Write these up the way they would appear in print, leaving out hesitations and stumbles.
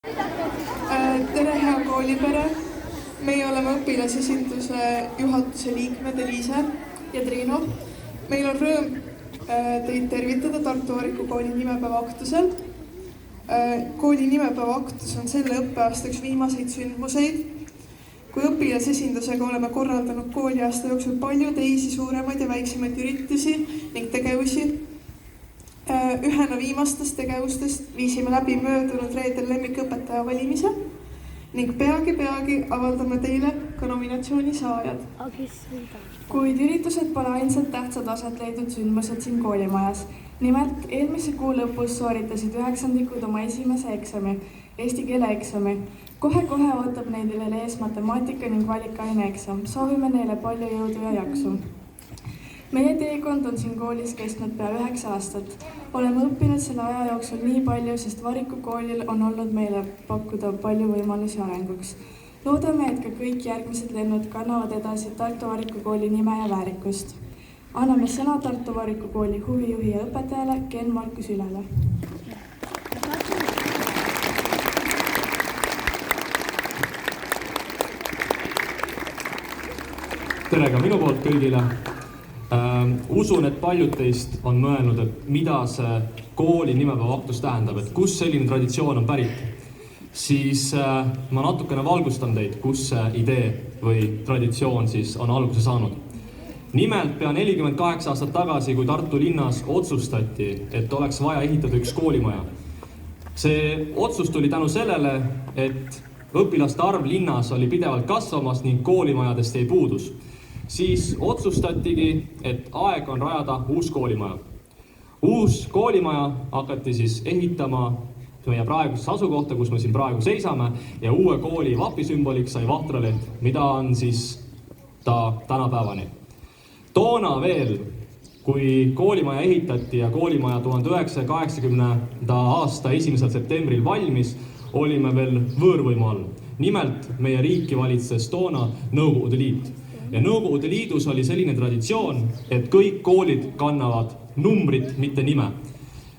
Tere, hea koolipere! Meie oleme õpilasesinduse juhatuse liikmed Eliise ja Triinu. Meil on rõõm teid tervitada Tartu Variku kooli nimepäeva aktusel. Kooli nimepäeva aktus on selle õppeaasta üks viimaseid sündmuseid. Kui õpilasesindusega oleme korraldanud kooliaasta jooksul palju teisi suuremaid ja väiksemaid üritusi ning tegevusi. Ühena viimastest tegevustest viisime läbi möödunud reedel lemmikõpetaja valimise ning peagi avaldame teile ka nominatsiooni saajad. Kuid üritused pole ainsad tähtsad aset leidnud sündmused siin koolimajas. Nimelt, eelmise kuu lõpus sooritasid 9-ndikud oma esimese eksami, eesti keele eksami. Kohe ootab neid veel ees matemaatika ning valikaine eksam. Soovime neile palju jõudu ja jaksu. Meie teekond on siin koolis kestnud pea 9 aastat. Oleme õppinud selle aja jooksul nii palju, sest Variku koolil on olnud meile pakkuda palju võimalusi arenguks. Loodame, et ka kõik järgmised lennud kannavad edasi Tartu Variku kooli nime ja väärikust. Anname sõna Tartu Variku kooli huvijuhi ja õpetajale Ken Markus Ülele. Tere ka minu poolt kõigile. Usun, et paljud teist on mõelnud, et mida see kooli nimepäeva aktus tähendab, et kus selline traditsioon on pärit. Siis ma natukene valgustan teid, kus see idee või traditsioon siis on alguse saanud. Nimelt pea 48 aastat tagasi, kui Tartu linnas otsustati, et oleks vaja ehitada üks koolimaja. See otsus tuli tänu sellele, et õpilaste arv linnas oli pidevalt kasvamas ning koolimajadest jäi puudus. Siis otsustatigi, et aeg on rajada uus koolimaja. Uus koolimaja hakati siis ehitama meie praegusesse asukohta, kus me siin praegu seisame, ja uue kooli vapisümboliks sai vahtraleht, mida on siis ta tänapäevani. Toona veel, kui koolimaja ehitati ja koolimaja 1980. aasta 1. septembril valmis, olime veel võõrvõimu all. Nimelt meie riiki valitses toona Nõukogude Liit. Ja Nõukogude Liidus oli selline traditsioon, et kõik koolid kannavad numbrit, mitte nime.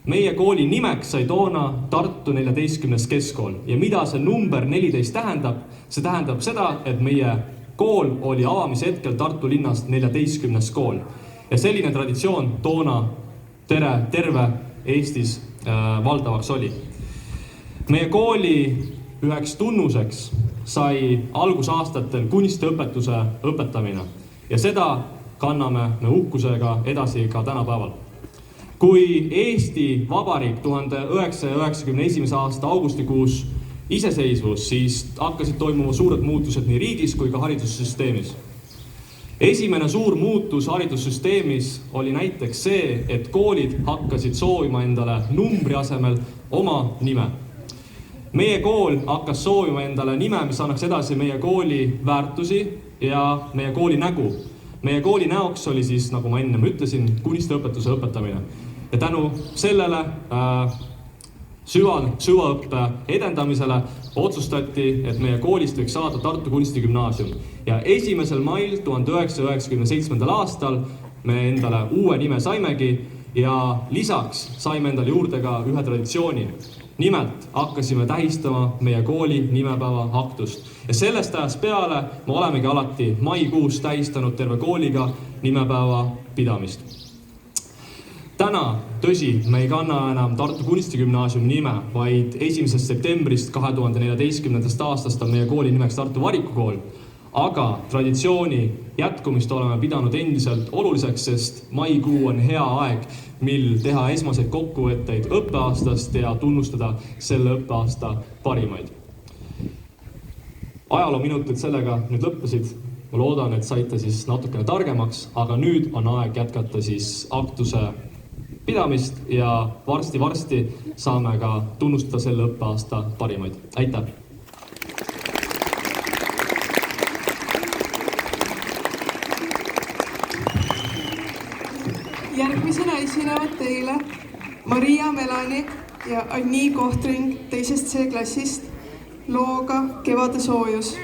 Meie kooli nimeks sai toona Tartu 14. keskkool. Ja mida see number 14 tähendab? See tähendab seda, et meie kool oli avamise hetkel Tartu linnast 14. kool. Ja selline traditsioon toona terve Eestis valdavaks oli. Meie kooli üheks tunnuseks sai algusaastatel kunstiõpetuse õpetamine ja seda kanname me uhkusega edasi ka tänapäeval. Kui Eesti Vabariik 1991. aasta augustikuus iseseisvus, siis hakkasid toimuma suured muutused nii riigis kui ka haridussüsteemis. Esimene suur muutus haridussüsteemis oli näiteks see, et koolid hakkasid soovima endale numbri asemel oma nime. Meie kool hakkas soovima endale nime, mis annaks edasi meie kooli väärtusi ja meie kooli nägu. Meie kooli näoks oli siis, nagu ma enne ütlesin, kunstiõpetuse õpetamine. Ja tänu sellele süvaõppe edendamisele otsustati, et meie koolist võiks saada Tartu Kunstigümnaasium. Ja 1. mail 1997. aastal me endale uue nime saimegi ja lisaks saime endale juurde ka ühe traditsiooni. Nimelt hakkasime tähistama meie kooli nimepäeva aktust. Ja sellest ajast peale me olemegi alati maikuus tähistanud terve kooliga nimepäeva pidamist. Täna, tõsi, me ei kanna enam Tartu Kunstigümnaasiumi nime, vaid 1. septembrist 2014. aastast on meie kooli nimeks Tartu Variku kool. Aga traditsiooni jätkumist oleme pidanud endiselt oluliseks, sest maikuu on hea aeg, mil teha esmaseid kokkuvõtteid õppeaastast ja tunnustada selle õppeaasta parimaid. Ajaloominutid sellega nüüd lõppesid. Ma loodan, et saite siis natukene targemaks, aga nüüd on aeg jätkata siis aktuse pidamist ja varsti saame ka tunnustada selle õppeaasta parimaid. Aitäh! Järgmisena esinevad teile Maria Melani ja Anni Kohtring 2. C-klassist looga Kevade soojus.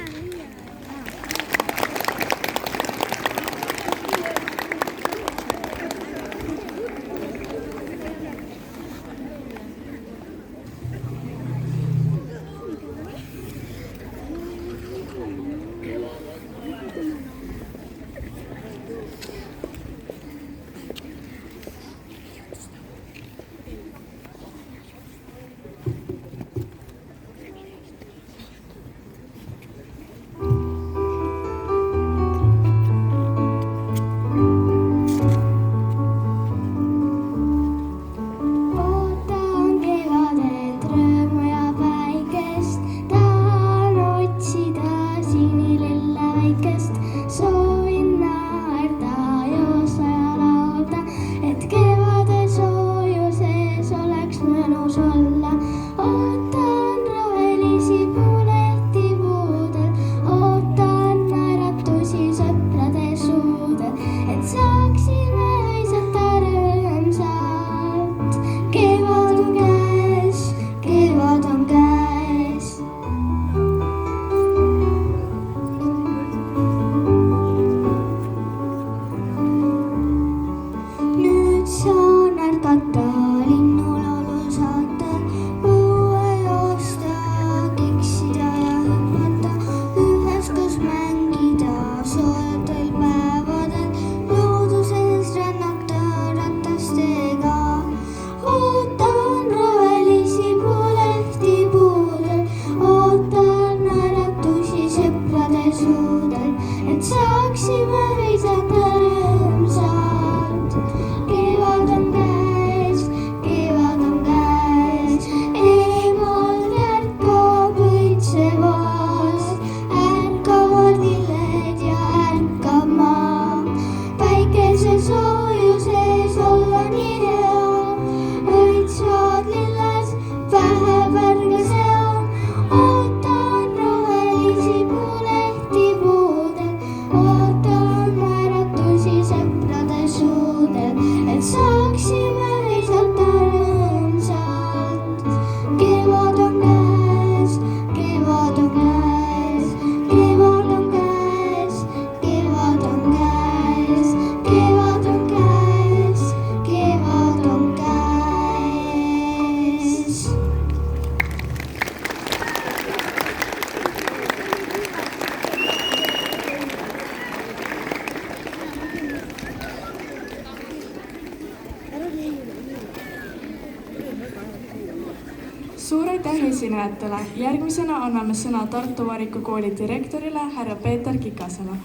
konkursinejatele. Järgmisena anname sõna Tartu Variku kooli direktorile härra Peeter Kikasele.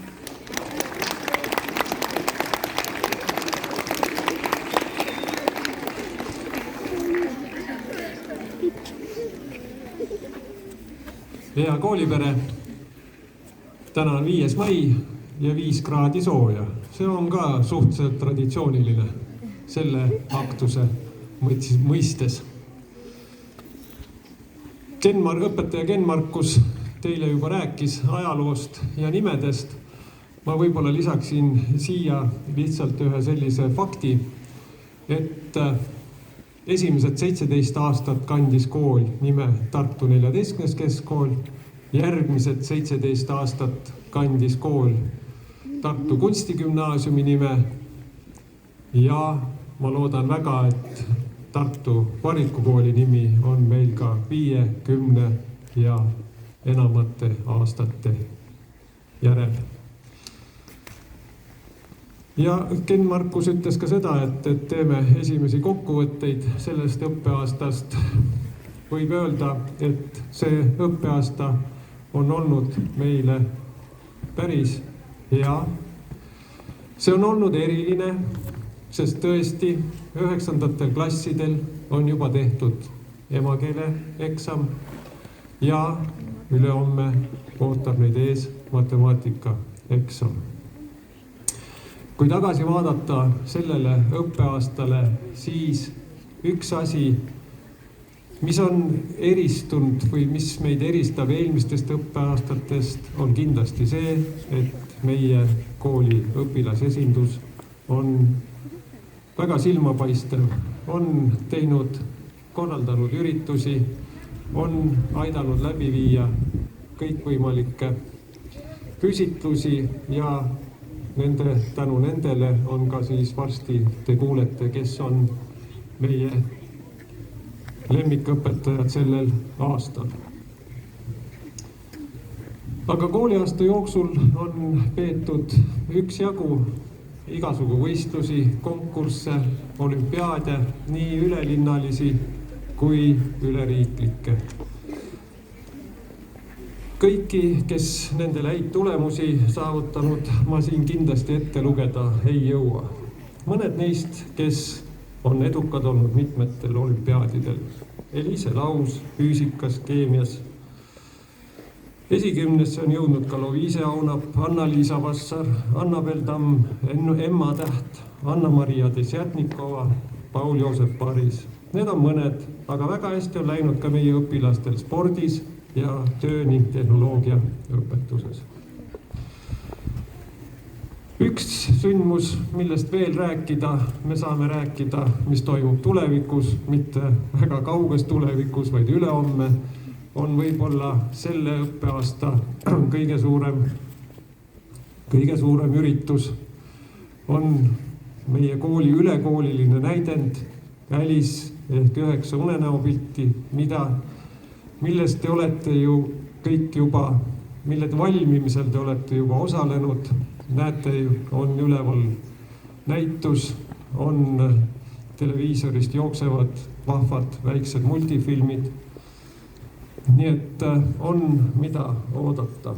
Hea koolipere, täna on 5. mai ja 5 kraadi sooja. See on ka suhteliselt traditsiooniline selle aktuse mõistes. Õpetaja Ken Markus teile juba rääkis ajaloost ja nimedest. Ma võib-olla lisaksin siia lihtsalt ühe sellise fakti, et esimesed 17 aastat kandis kool nime Tartu 14. keskkool, järgmised 17 aastat kandis kool Tartu Kunstigümnaasiumi nime ja ma loodan väga, et Tartu Variku kooli nimi on meil ka 50 ja enamate aastate järel. Ja Ken Markus ütles ka seda, et teeme esimesi kokkuvõtteid sellest õppeaastast. Võib öelda, et see õppeaasta on olnud meile päris hea. See on olnud eriline, sest tõesti 9. klassidel on juba tehtud emakeele eksam ja ülehomme ootab neid ees matemaatika eksam. Kui tagasi vaadata sellele õppeaastale, siis üks asi, mis on eristunud või mis meid eristab eelmistest õppeaastatest, on kindlasti see, et meie kooli õpilasesindus on väga silmapaistev, on korraldanud üritusi, on aidanud läbi viia kõikvõimalikke küsitlusi ja tänu nendele on ka siis varsti te kuulete, kes on meie lemmikõpetajad sellel aastal. Aga kooliaasta jooksul on peetud üksjagu igasugu võistlusi, konkursse, olümpiaade, nii ülelinnalisi kui üleriiklikke. Kõiki, kes nendele häid tulemusi saavutanud, ma siin kindlasti ette lugeda ei jõua. Mõned neist, kes on edukad olnud mitmetel olümpiaadidel. Eliise Laus füüsikas, keemias. Esikümnesse on jõudnud ka Loviise Aunap, Anna-Liisa Vassar, Annabel Tamm, Emma Täht, Anna-Maria Desjatnikova, Paul-Joosep Paris. Need on mõned, aga väga hästi on läinud ka meie õpilastel spordis ja töö ning tehnoloogia õpetuses. Üks sündmus, millest veel rääkida, me saame rääkida, mis toimub tulevikus, mitte väga kauges tulevikus, vaid ülehomme, on võib-olla selle õppeaasta kõige suurem üritus, on meie kooli ülekooliline näidend, Alice ehk 9 unenäopilti, millest te olete ju kõik juba, mille valmimisel te olete juba osalenud. Näete, on üleval näitus, on televiisorist jooksevad vahvad väiksed multifilmid. Nii et on mida oodata.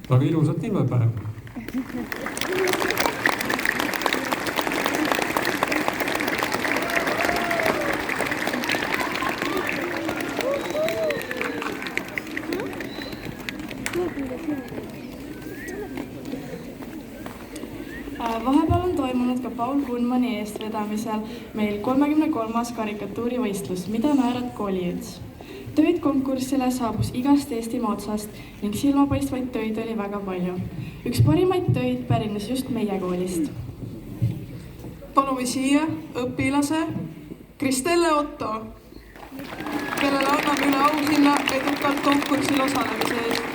Aga ilusat nimepäeva! Vahepeal on toimunud ka Paul Kunmani eestvedamisel meil 33. karikatuurivõistlus, mida naerad koolijuts. Töid konkursile saabus igast Eestimaa otsast ning silmapaistvaid töid oli väga palju. Üks parimaid töid pärines just meie koolist. Palume siia õpilase Kristelle Otto, kellele anname üle auhinna edukalt konkursil osalemise eest.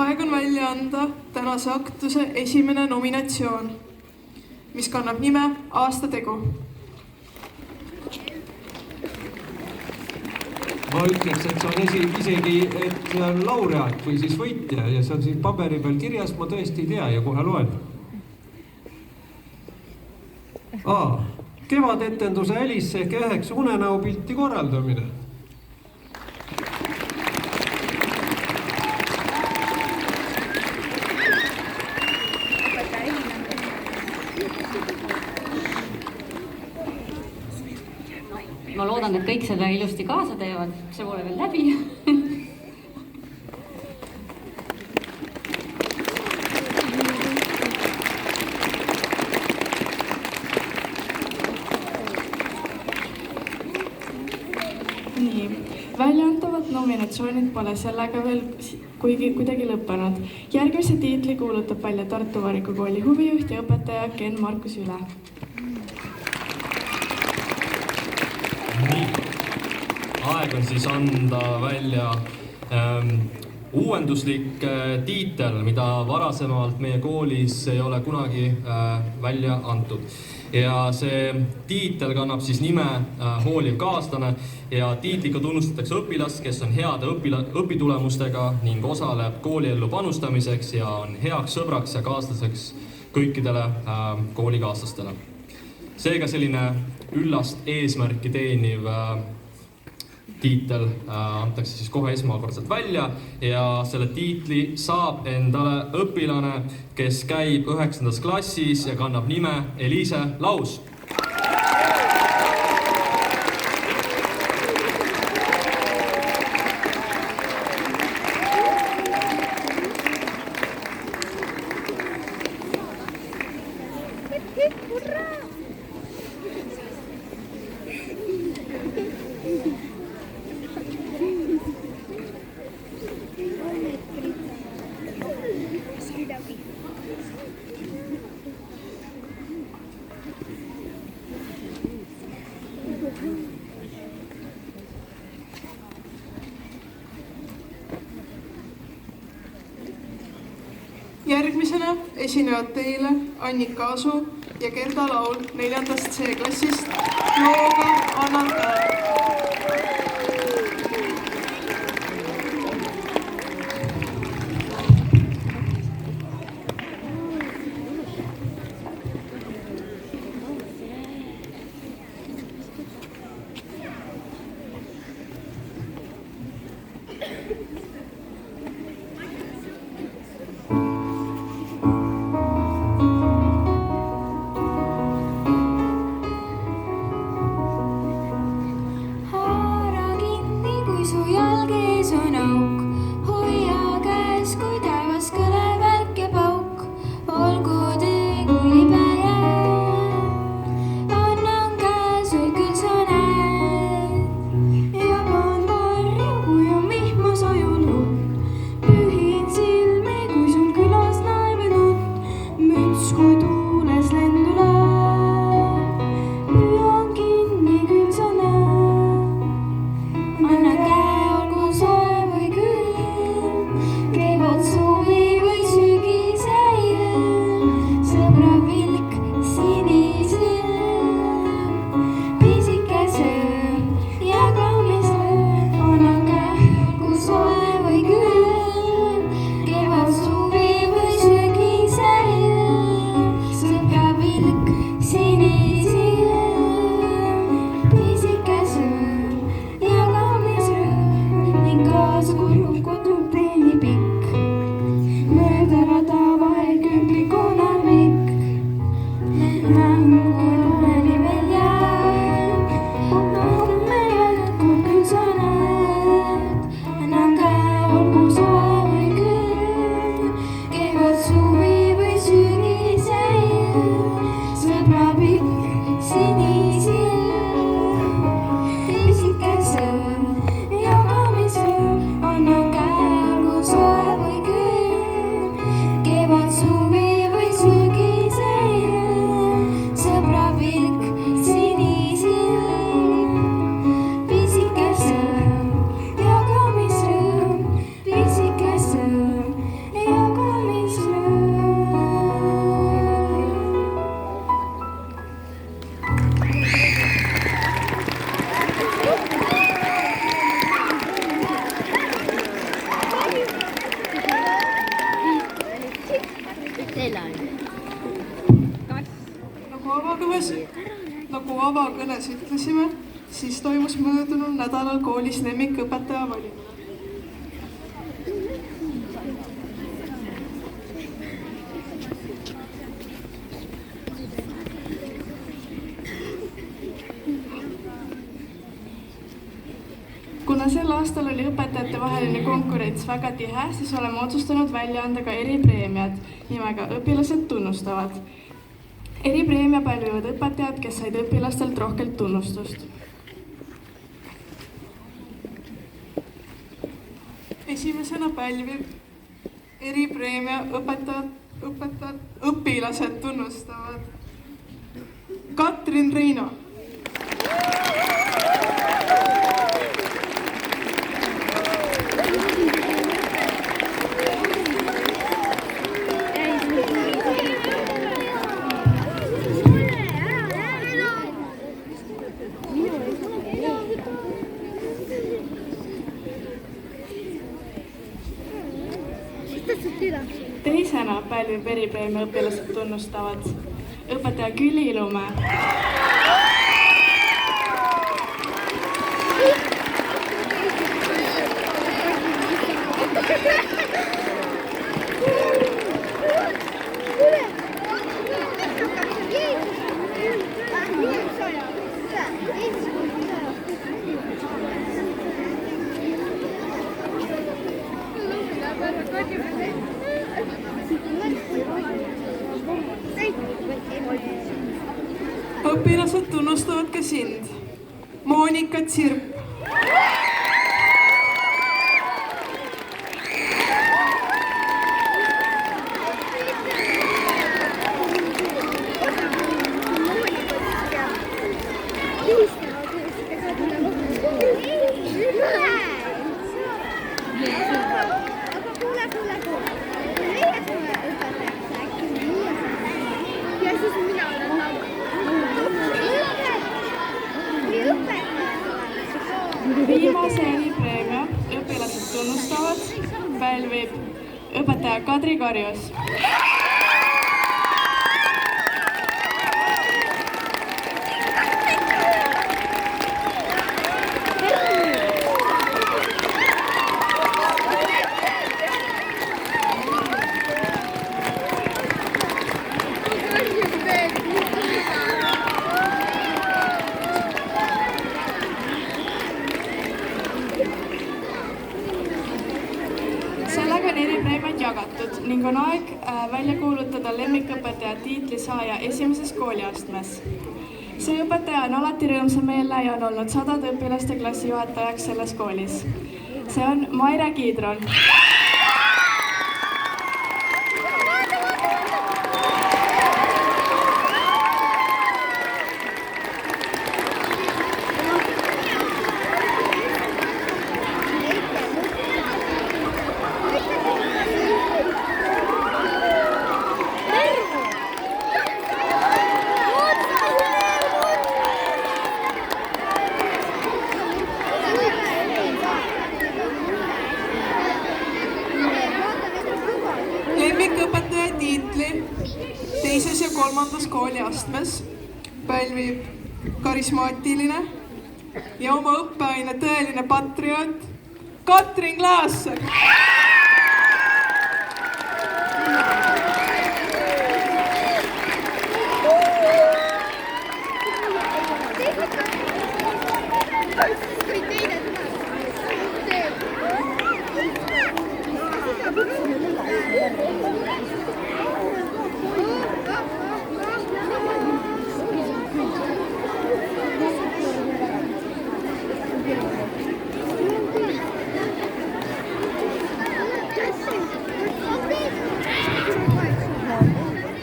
Aeg on välja anda tänase aktuse esimene nominatsioon, mis kannab nime Aastategu. Ma ütleks, et see on isegi et laureaat või siis võitja ja see on siin paberi peal kirjas, ma tõesti ei tea ja kohe loen. Kevadetenduse Alice ehk 9 unenäopilti korraldamine. Ma loodan, et kõik selle ilusti kaasa teevad, see pole veel läbi. Nii, väljaantavad nominatsioonid pole sellega veel kuidagi lõppenud. Järgmise tiitli kuulutab välja Tartu Varikukooli huvijuht ja õpetaja Ken Markus Üle. Nii, aeg on siis anda välja uuenduslik tiitel, mida varasemalt meie koolis ei ole kunagi välja antud. Ja see tiitel kannab siis nime Hooliv kaaslane ja tiitliga tunnustatakse õpilast, kes on heade õpitulemustega ning osaleb kooliellu panustamiseks ja on heaks sõbraks ja kaaslaseks kõikidele koolikaaslastele. Seega selline üllast eesmärki teeniv tiitel antakse siis kohe esmakordselt välja ja selle tiitli saab endale õpilane, kes käib 9. klassis ja kannab nime Eliise Laus. Järgmisena esinevad teile Annika Asu ja Gerda Laul 4. C-klassist looga Annan käe. nagu avakõnes ütlesime, siis toimus möödunud nädalal koolis lemmikõpetaja valimine. Kuna sel aastal oli õpetajate vaheline konkurents väga tihe, siis oleme otsustanud välja anda ka eripreemiad nimega Õpilased tunnustavad. Eripreemia pälvivad õpetajad, kes said õpilastelt rohkelt tunnustust. Esimesena pälvib eripreemia õpilased tunnustavad Katrin Reino. Teisena pälvib eripreemia õpilased tunnustavad õpetaja Külli Lume. Õpilased tunnustavad ka sind, Monika Tsirp. Viimase eripreemia õpilased tunnustavad pälvib õpetaja Kadri Karjus. Sellega on eripreemiad jagatud ning on aeg välja kuulutada lemmikõpetaja tiitli saaja esimeses kooliastmes. See õpetaja on alati rõõmsameelne ja on olnud 100 õpilaste klassijuhatajaks selles koolis. See on Maire Kiidron. Lemmikõpetaja tiitli teises ja kolmandas kooliastmes pälvib karismaatiline ja oma õppeaine tõeline patrioot Katrin Klaasson.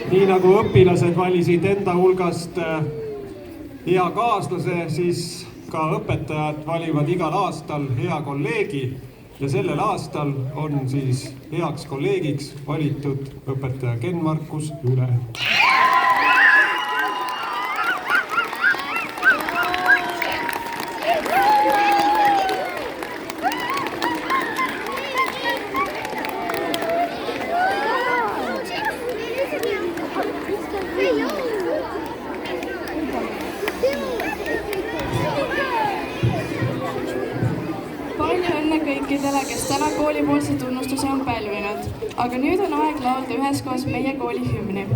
Nii nagu õpilased valisid enda hulgast hea kaaslase, siis ka õpetajad valivad igal aastal hea kolleegi ja sellel aastal on siis heaks kolleegiks valitud õpetaja Ken-Markus Jüle. nendele, kes täna koolipoolse tunnustuse on pälvinud. Aga nüüd on aeg laulda üheskoos meie kooli hümni.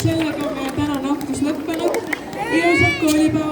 Sellega on meie tänane õhtus lõppenud. Ilusat koolipäeva!